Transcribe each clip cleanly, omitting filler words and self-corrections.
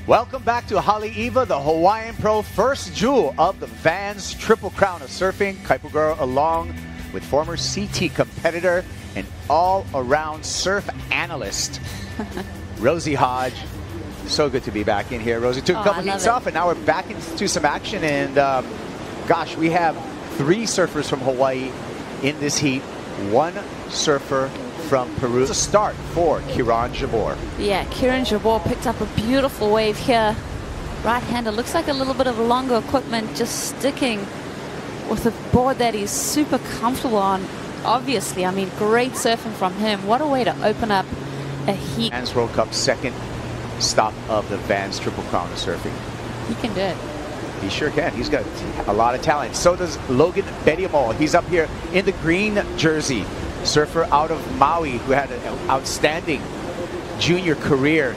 Welcome back to Haleiwa, the Hawaiian Pro first jewel of the Vans Triple Crown of Surfing. K.Jabour along with former CT competitor and all-around surf analyst, Rosie Hodge. So good to be back in here. Rosie took a couple heats off, and now we're back into some action. And gosh, we have 3 surfers from Hawaii in this heat. 1 surfer from Peru. It's a start for K.Jabour. Yeah, K.Jabour picked up a beautiful wave here. Right-hander, looks like a little bit of longer equipment, just sticking with a board that he's super comfortable on. Obviously, I mean, great surfing from him. What a way to open up a heat. Vans World Cup second stop of the Vans Triple Crown of Surfing. He can do it. He sure can. He's got a lot of talent. So does L.Bediamol. He's up here in the green jersey. Surfer out of Maui who had an outstanding junior career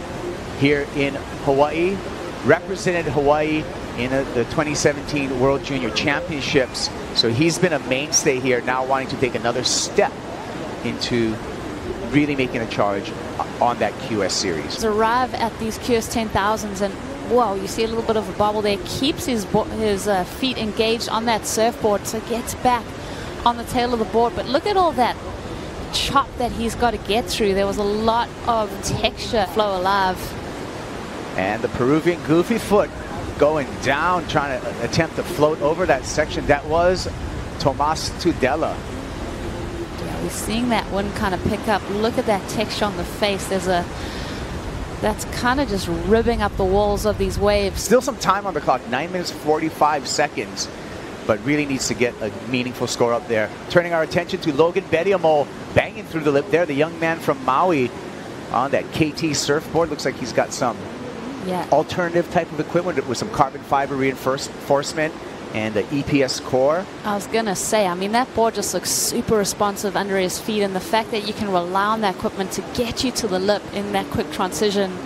here in Hawaii. Represented Hawaii in the 2017 World Junior Championships. So he's been a mainstay here, now wanting to take another step into really making a charge on that QS series. Arrive at these QS 10,000s and whoa, you see a little bit of a bobble there. Keeps his feet engaged on that surfboard, so gets back on the tail of the board. But look at all that chop that he's got to get through. There was a lot of texture flow alive. And the Peruvian goofy foot going down, trying to attempt to float over that section. That was T.Tudela. Yeah, we're seeing that one kind of pick up. Look at that texture on the face. That's kind of just ribbing up the walls of these waves. Still some time on the clock, 9 minutes 45 seconds, but really needs to get a meaningful score up there. Turning our attention to L.Bediamol, banging through the lip there, the young man from Maui on that KT surfboard. Looks like he's got some alternative type of equipment with some carbon fiber reinforcement and the EPS core. I was gonna say, I mean, that board just looks super responsive under his feet, and the fact that you can rely on that equipment to get you to the lip in that quick transition,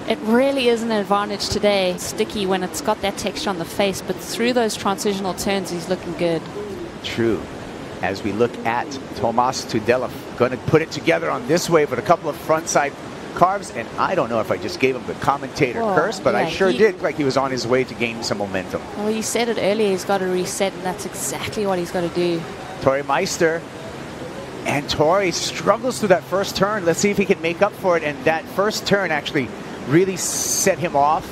it really is an advantage today. Sticky when it's got that texture on the face, but through those transitional turns, he's looking good. True. As we look at T.Tudela, going to put it together on this wave with a couple of frontside carves, and I don't know if I just gave him the commentator curse, but I sure did like he was on his way to gain some momentum. Well, you said it earlier, he's got to reset, and that's exactly what he's got to do. T.Meister, and Tori struggles through that first turn. Let's see if he can make up for it, and that first turn actually really set him off,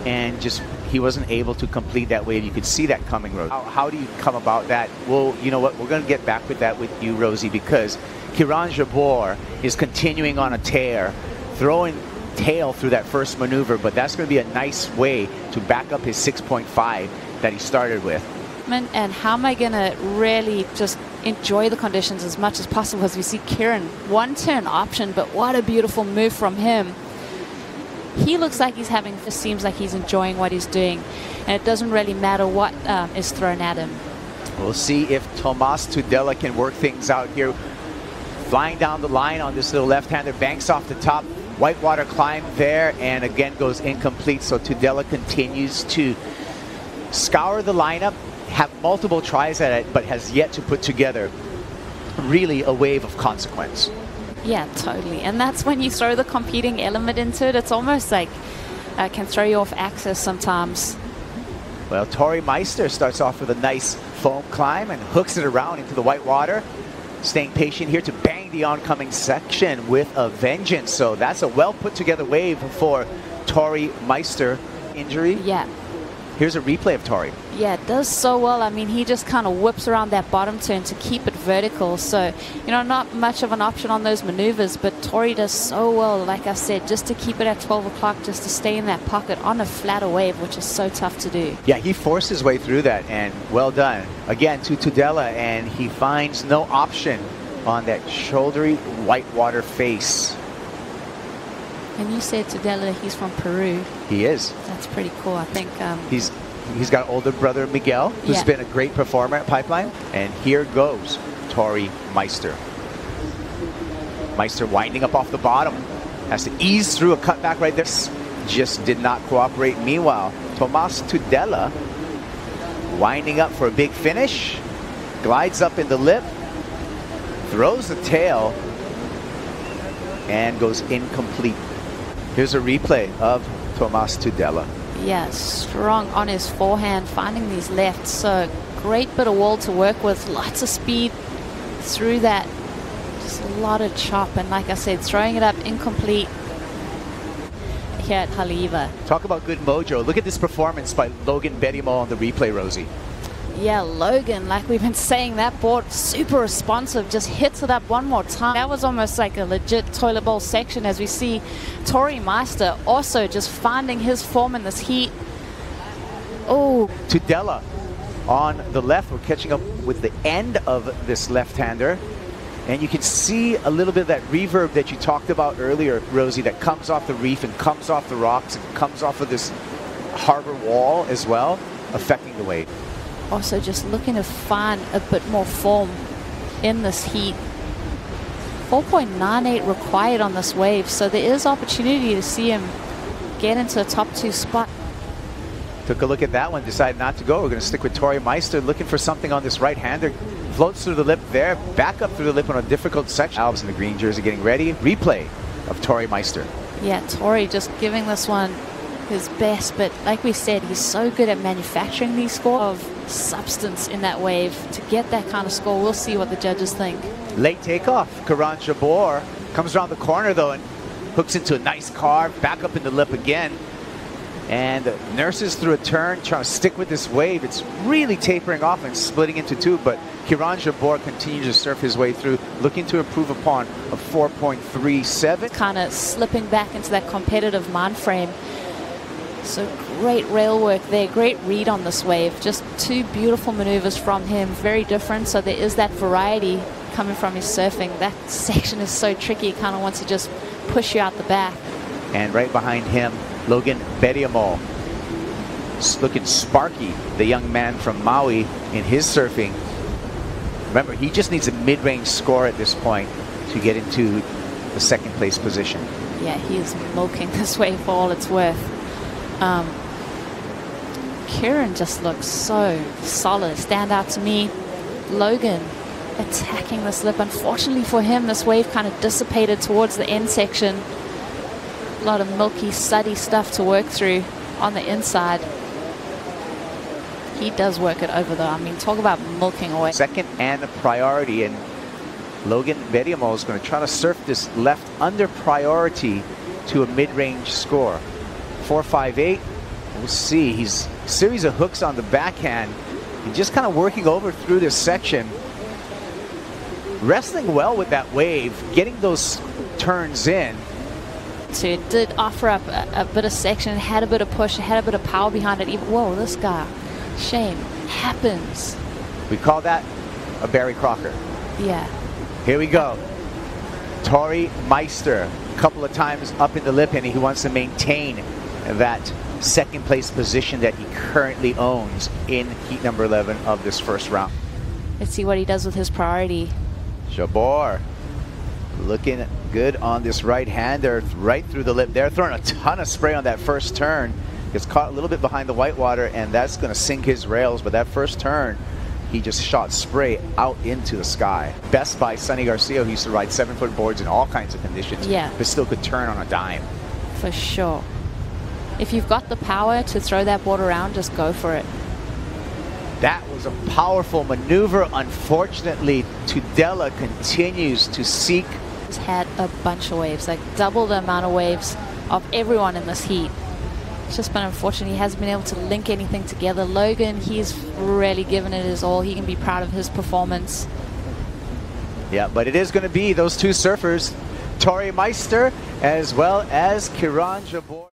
and just he wasn't able to complete that wave. You could see that coming, Rosie. How do you come about that? Well, you know what? We're going to get back with that with you, Rosie, because K.Jabour is continuing on a tear, throwing tail through that first maneuver, but that's going to be a nice way to back up his 6.5 that he started with. And how am I going to really just enjoy the conditions as much as possible as we see Kieran? One turn option, but what a beautiful move from him. He looks like he's having, it seems like he's enjoying what he's doing, and it doesn't really matter what is thrown at him. We'll see if T.Tudela can work things out here. Flying down the line on this little left-hander, banks off the top, whitewater climb there, and again goes incomplete. So Tudela continues to scour the lineup, have multiple tries at it, but has yet to put together really a wave of consequence. Yeah, totally. And that's when you throw the competing element into it. It's almost like can throw you off axis sometimes. Well, T.Meister starts off with a nice foam climb and hooks it around into the white water. Staying patient here to bang the oncoming section with a vengeance. So that's a well put together wave for T.Meister. Injury. Yeah. Here's a replay of Tori. Yeah, it does so well. I mean, he just kind of whips around that bottom turn to keep it vertical. So, you know, not much of an option on those maneuvers, but Tori does so well, like I said, just to keep it at 12 o'clock, just to stay in that pocket on a flatter wave, which is so tough to do. Yeah, he forced his way through that, and well done. Again, to Tudela, and he finds no option on that shouldery whitewater face. And you said Tudela, he's from Peru. He is. That's pretty cool. I think he's got older brother Miguel, who's been a great performer at Pipeline. And here goes T.Meister. Meister winding up off the bottom. Has to ease through a cutback right there. Just did not cooperate. Meanwhile, T.Tudela winding up for a big finish. Glides up in the lip. Throws the tail. And goes incomplete. Here's a replay of T.Tudela. Yeah, strong on his forehand, finding these lefts. So great bit of wall to work with. Lots of speed through that. Just a lot of chop. And like I said, throwing it up incomplete here at Haleiwa. Talk about good mojo. Look at this performance by L.Bediamol on the replay, Rosie. Yeah, Logan, like we've been saying, that board super responsive, just hits it up one more time. That was almost like a legit toilet bowl section, as we see T.Meister also just finding his form in this heat. Oh, Tudela on the left. We're catching up with the end of this left-hander. And you can see a little bit of that reverb that you talked about earlier, Rosie, that comes off the reef and comes off the rocks and comes off of this harbor wall as well, affecting the wave. Also just looking to find a bit more form in this heat. 4.98 required on this wave, so there is opportunity to see him get into the top 2 spot. Took a look at that one, decided not to go. We're going to stick with T.Meister, looking for something on this right-hander. Floats through the lip there, back up through the lip on a difficult section. Alves in the green jersey getting ready. Replay of T.Meister. Yeah, Tori just giving this one his best, but like we said, he's so good at manufacturing these scores of substance in that wave to get that kind of score. We'll see what the judges think. Late takeoff. K.Jabour comes around the corner though and hooks into a nice carve, back up in the lip again. And nurses through a turn, trying to stick with this wave. It's really tapering off and splitting into 2, but K.Jabour continues to surf his way through, looking to improve upon a 4.37. Kind of slipping back into that competitive mind frame. So great rail work there, great read on this wave. Just 2 beautiful maneuvers from him, very different. So there is that variety coming from his surfing. That section is so tricky, it kind of wants to just push you out the back. And right behind him, L.Bediamol. Looking sparky, the young man from Maui in his surfing. Remember, he just needs a mid-range score at this point to get into the 2nd place position. Yeah, he is milking this wave for all it's worth. Kieran just looks so solid. Stand out to me. Logan attacking this lip. Unfortunately for him, this wave kind of dissipated towards the end section. A lot of milky, suddy stuff to work through on the inside. He does work it over though. I mean, talk about milking away. 2nd and a priority, and L.Bediamol is going to try to surf this left under priority to a mid-range score. 4.58. We'll see. He's a series of hooks on the backhand and just kind of working over through this section. Wrestling well with that wave, getting those turns in. So it did offer up a bit of section, had a bit of push, had a bit of power behind it. Even, whoa, this guy. Shame. Happens. We call that a Barry Crocker. Yeah. Here we go. T.Meister, a couple of times up in the lip, and he wants to maintain that 2nd place position that he currently owns in heat number 11 of this 1st round. Let's see what he does with his priority. Jabour looking good on this right-hander, right through the lip there, throwing a ton of spray on that 1st turn. Gets caught a little bit behind the whitewater, and that's going to sink his rails, but that 1st turn, he just shot spray out into the sky. Best by Sonny Garcia, who used to ride 7-foot boards in all kinds of conditions, but still could turn on a dime. For sure. If you've got the power to throw that board around, just go for it. That was a powerful maneuver. Unfortunately, Tudela continues to seek. He's had a bunch of waves, like double the amount of waves of everyone in this heat. It's just been unfortunate he hasn't been able to link anything together. Logan, he's really given it his all. He can be proud of his performance. Yeah, but it is going to be those 2 surfers, T.Meister as well as K.Jabour.